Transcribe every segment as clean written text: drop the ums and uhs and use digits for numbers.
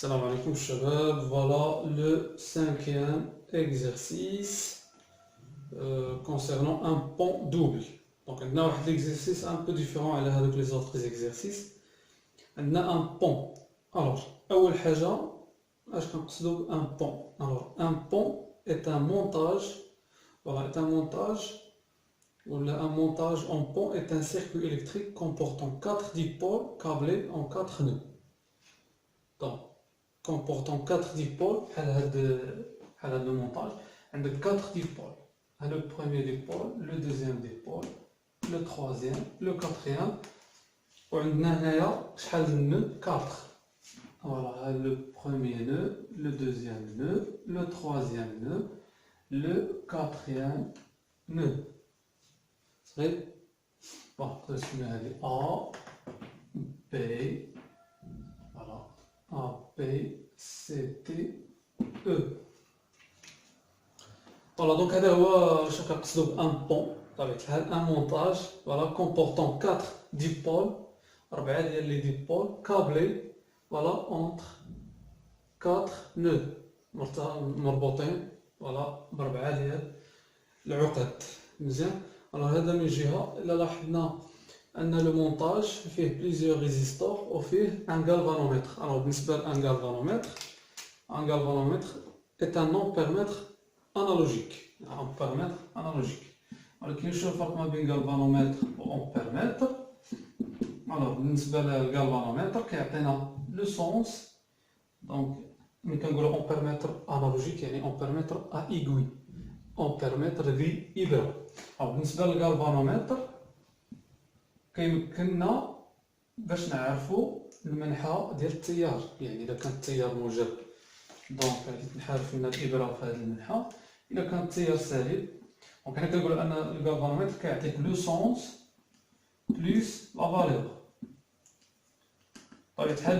Salam alaikum shabab, voilà le cinquième exercice concernant un pont double. Donc on a un exercice un peu différent avec les autres exercices. On a un pont. Alors, أول حاجة اش كنقصدو un pont. Alors, un pont est un montage, voilà, est un montage ou un montage en pont est un circuit électrique comportant 4 dipôles câblés en 4 nœuds. Donc, comportant 4 dipôles, à le montage, on a 4 dipôles. Le premier dipôle, le deuxième dipôle, le troisième, le quatrième. On a de nœuds 4. Voilà, le premier nœud, le deuxième nœud, le troisième nœud, le quatrième nœud. C'est bon, je vais A, B, voilà. A, B, C, T, E. Voilà, donc un pont avec un montage, voilà, comportant 4 dipôles, 4 les dipôles câblés, voilà, entre 4 nœuds مربوطين voilà ب4 ديال العقد. مزيان. alors هذا من جهه. الا لاحظنا ان لو مونتاج فيه بليزيور ريزيستور وفيه ان galvanomètre. alors بالنسبه لان galvanomètre est un ampèremètre analogique. ampèremètre analogique. alors كاين شنو الفرق ما بين galvanomètre و ampèremètre. alors بالنسبه للgalvanomètre كيعطينا لو سونس. دونك ملي كنقولوا ampèremètre analogique يعني ampèremètre à aiguille, ampèremètre ذي إبرة. أو بالنسبة للgalvanomètre كيمكننا باش نعرفوا المنحى ديال التيار. يعني إذا كان التيار موجب دونك نعرف أن الإبرة في هذا المنحى. إذا كان التيار سالب دونك حنا كنقولوا أن الgalvanomètre كيعطيك لو سونس بلس لا فالور.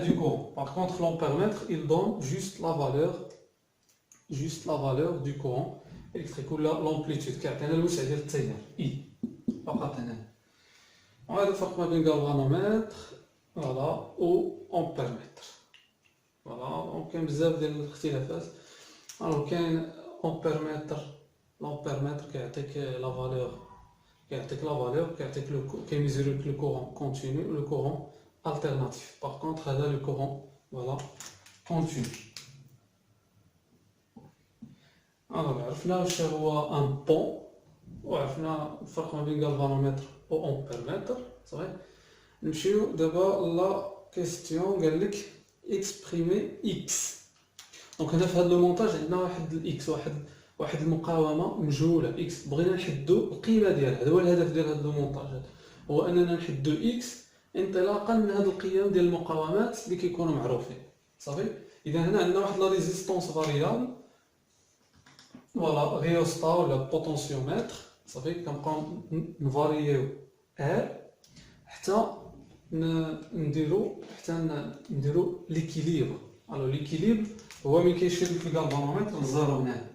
du courant. Par contre, l'ampèremètre, il donne juste la valeur du courant électrique ou l'amplitude. car كيعطينا الوسع ديال التيار I. فقط هنا. وهذا الفرق ما بين galvanomètre voilà و ampèremètre. voilà دونك كاين بزاف ديال الاختلافات. alors كاين l'ampèremètre كيعطيك لا فالور كيميزوري le courant continu ou le courant alternatif. Par contre, là le courant, voilà, continu. Alors, عرفنا واش هو un pont وعرفنا الفرق ما بين galvanomètre و ampèremètre. صافي. نمشيو دابا لا كيستيون قال لك exprimer x. دونك هنا في هذا لو مونتاج عندنا واحد الاكس، واحد المقاومه مجهوله x. بغينا نحدو القيمه ديالها. هذا هو الهدف ديال هذا المونتاج، هو اننا نحدو x انطلاقا من هذه القيم ديال المقاومات اللي كيكونوا معروفين. صافي. اذا هنا عندنا واحد لا ريزيستونس فاريابل فوالا ريوستا ولا بوتونسيومتر. صافي. كنبقاو نفارييو ار حتى نديرو ليكيليبر. الو ليكيليبر هو ملي كيشير لك الgalvanomètre لزيرو هنا،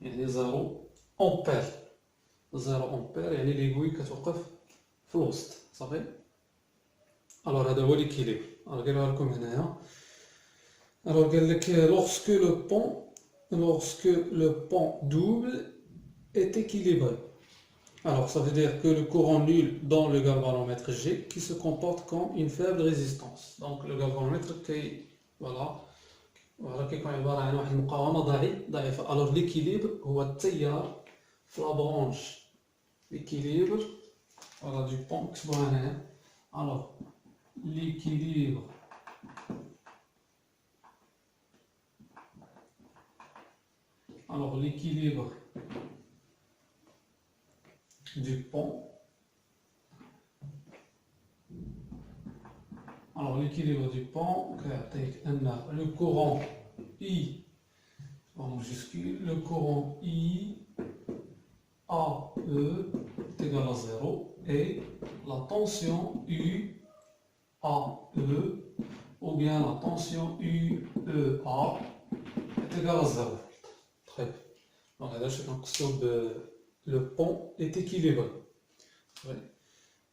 يعني 0 امبير. 0 امبير يعني ليغوي كتوقف في الوسط. صافي. الوغ هذا هو ليكيليبر. الوغ قالوها لكم هنايا. الوغ قال لك lorsque le pont double est équilibré. Alors ça veut dire que le courant nul dans le galvanomètre G qui se comporte comme une faible résistance. Donc le galvanomètre كيكون عبارة عن واحد المقاومة ضعيفة. alors l'équilibre هو التيار في لا برونش. l'équilibre voilà du pont كتبوها هنايا. alors l'équilibre du pont. alors l'équilibre du pont كيعطيك أن le courant I en majuscule, le courant I AE est égal à 0 et la tension UAE ou bien la tension UEA est égale à 0. Très bien. Donc là, je pense que le pont est équilibré.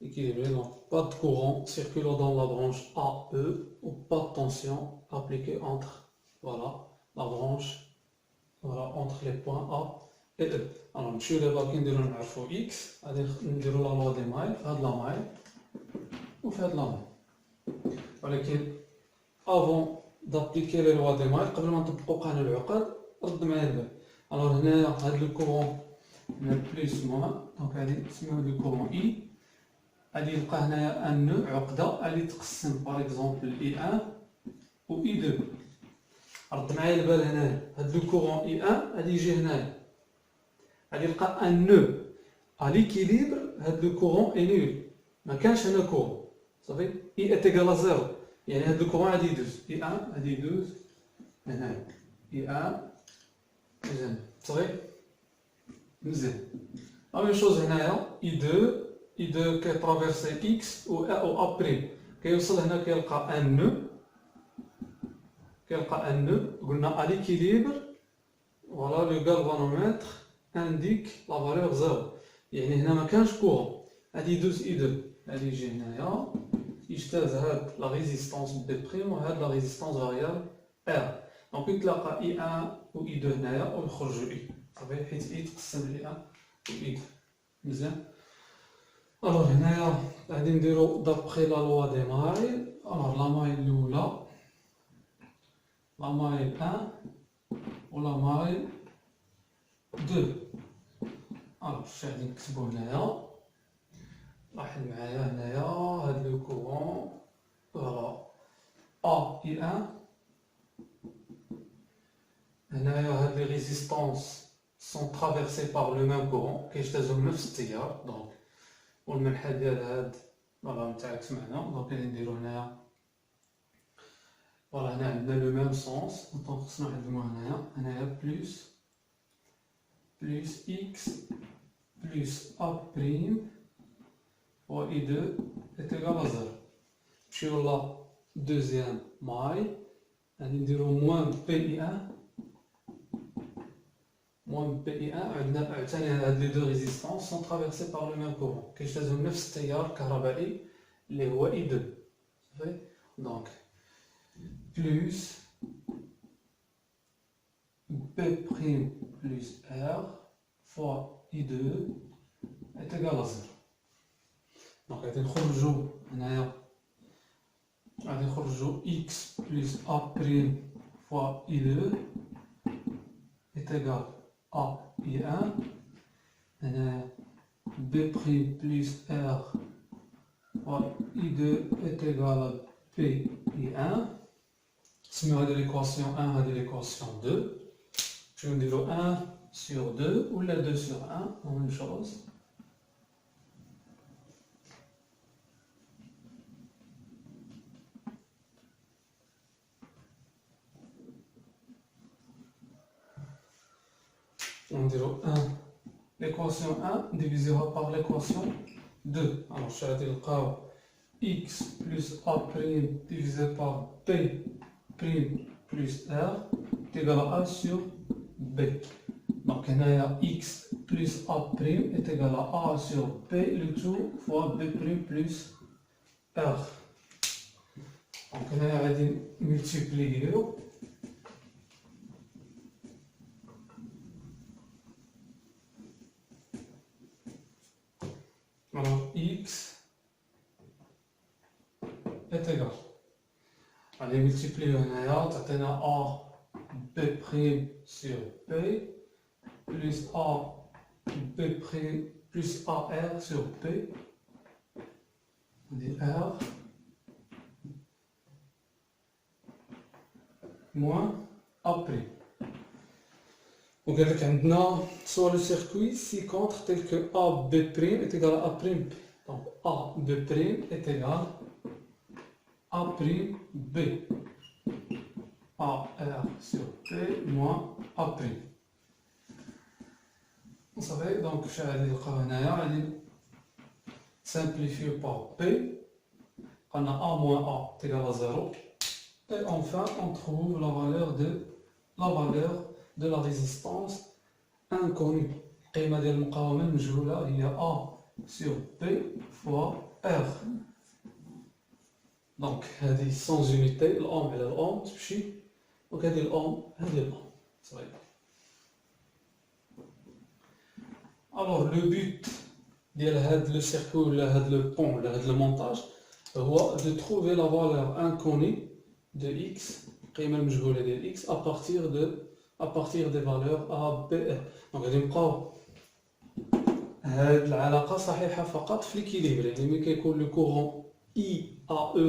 équilibré, donc pas de courant circulant dans la branche AE ou pas de tension appliquée entre voilà, la branche voilà, entre les points A et E. Alors, نمشيو دابا كي نديرو نعرفو X غادي نديرو لا لوا دي مايل في هاد لا مايل وفي هاد لا مايل. ولكن افون دابليكي لي لوا دي مايل قبل ما نطبقو قانون العقد رد معايا البال. الوغ هنايا هاد لو كورون هنا بليس موان دونك غادي نسميوه لو كورون اي غادي يلقى هنايا ان نو عقده غادي تقسم باغ اكزومبل اي 1 و اي 2. رد معايا البال هنايا هاد لو كورون اي 1 غادي يجي هنايا غادي يلقى ان نو ا ليكيليبر هاد لو كورون اي نول ما كانش هنا كورون صافي اي ات ايكال زيرو يعني هاد لو كورون غادي يدوز اي 1 غادي يدوز هنايا اي 1 مزيان صافي مزيان. لا ميم شوز هنايا اي 2 اي 2 كيترافيرسي اكس و ا بريم كيوصل هنا كيلقى ان نو قلنا ا ليكيليبر فوالا لو غالفانومتر انديك لا فالور زيرو يعني هنا ما كانش كورون غادي يدوز اي 2 غادي يجي هنايا يجتاز هاد لا ريزيستونس بي بريم و هاد لا ريزيستونس فاريابل ار دونك يتلاقى اي 1 و اي 2 هنايا و يخرجوا اي صافي حيت اي تقسم لي 1 و اي 2 مزيان. الوغ هنايا غادي نديرو دابخي لا لوا دي مايل. الوغ لا مايل الاولى لا مايل 1 و لا مايل 2. الوغ شي غادي نكتبو هنايا لاحظ معايا هنايا هاد لو كورون فوالا ا اي 1 هنايا هاد لي ريزيستونس سون ترافيرسي بار لو ميم كورون كيجتازو نفس التيار دونك والمنحى ديال هاد فوالا متعاكس معنا دونك غادي نديرو هنايا فوالا هنا عندنا لو ميم سونس دونك خصنا نعلمو هنايا بلوس اكس بلوس ا بريم و اي 2 est égal à 0. نمشيو لا دوزيام ماي غادي نديرو موان بي اي 1 عندنا عاوتاني هاد لي دو ريزيستونس سون ترافيرسي بار لو ميم كورون كيجتازو نفس التيار الكهربائي اللي هو اي 2 صافي دونك بلوس بي بريم بلوس ار فوا اي 2 est égal à 0. دونك غادي نخرجو هنايا غادي نخرجو x بلس a بريم فوا اي 2 est égal à i 1 هنايا b بريم بلس r فوا i 2 est égal à b i 1. نسميو هادي ليكواسيون 1 هادي ليكواسيون 2 نمشيو نديرو 1 sur 2 ولا 2 sur 1 la même chose. On dirait 1, l'équation 1 divisera par l'équation 2. Alors, je vais dire x plus a' divisé par p' plus r est égal à a sur b. Donc, il y a x plus a' est égal à a sur p, le tout fois b' plus r. Donc, il y a multiplier. Alors, x est égal. Allez, multiplier هنايا تعطينا a b' sur p plus a b' plus ar sur p. On dit r moins a'. Donc, avec maintenant, soit le circuit ci-contre tel que AB' est égal à A'P. Donc, AB' est égal à A'B. AR sur P moins A'. Vous savez, donc, je vais simplifier par P. On a A moins A est égal à 0. Et enfin, on trouve la valeur de la résistance inconnue. القيمة ديال المقاومة المجهولة هي A sur P fois R. Donc هذه sans unité الأوم على الأوم تمشي دونك هذه الأوم هذه الأوم صغير. Alors le but ديال هاد لو سيركوي ولا هاد لو بون ولا هاد المونتاج هو de trouver la valeur inconnue de x القيمة المجهولة ديال x à partir des valeurs a b r. دونك غادي نبقاو هاد العلاقة صحيحة فقط في ليكيليبر، يعني ملي كيكون لو كورون I A E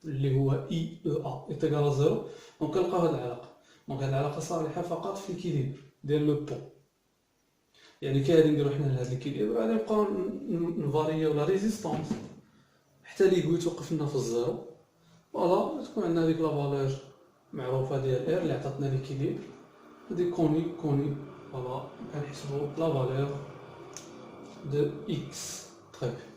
اللي هو I E A est égal à 0 دونك كنلقاو هاد العلاقة. دونك هاد العلاقة صالحة فقط في ليكيليبر ديال لو بون. يعني كي غادي نديرو حنا لهاد ليكيليبر غادي نبقاو نفاريو لا ريزيستونس حتى ليكوي توقف لنا في الزيرو. فوالا تكون عندنا هاديك لا فالور معروفة ديال R اللي عطاتنا ليكيليبر هادي كوني فوالا كنحسبو لا فالور de x. Très bien.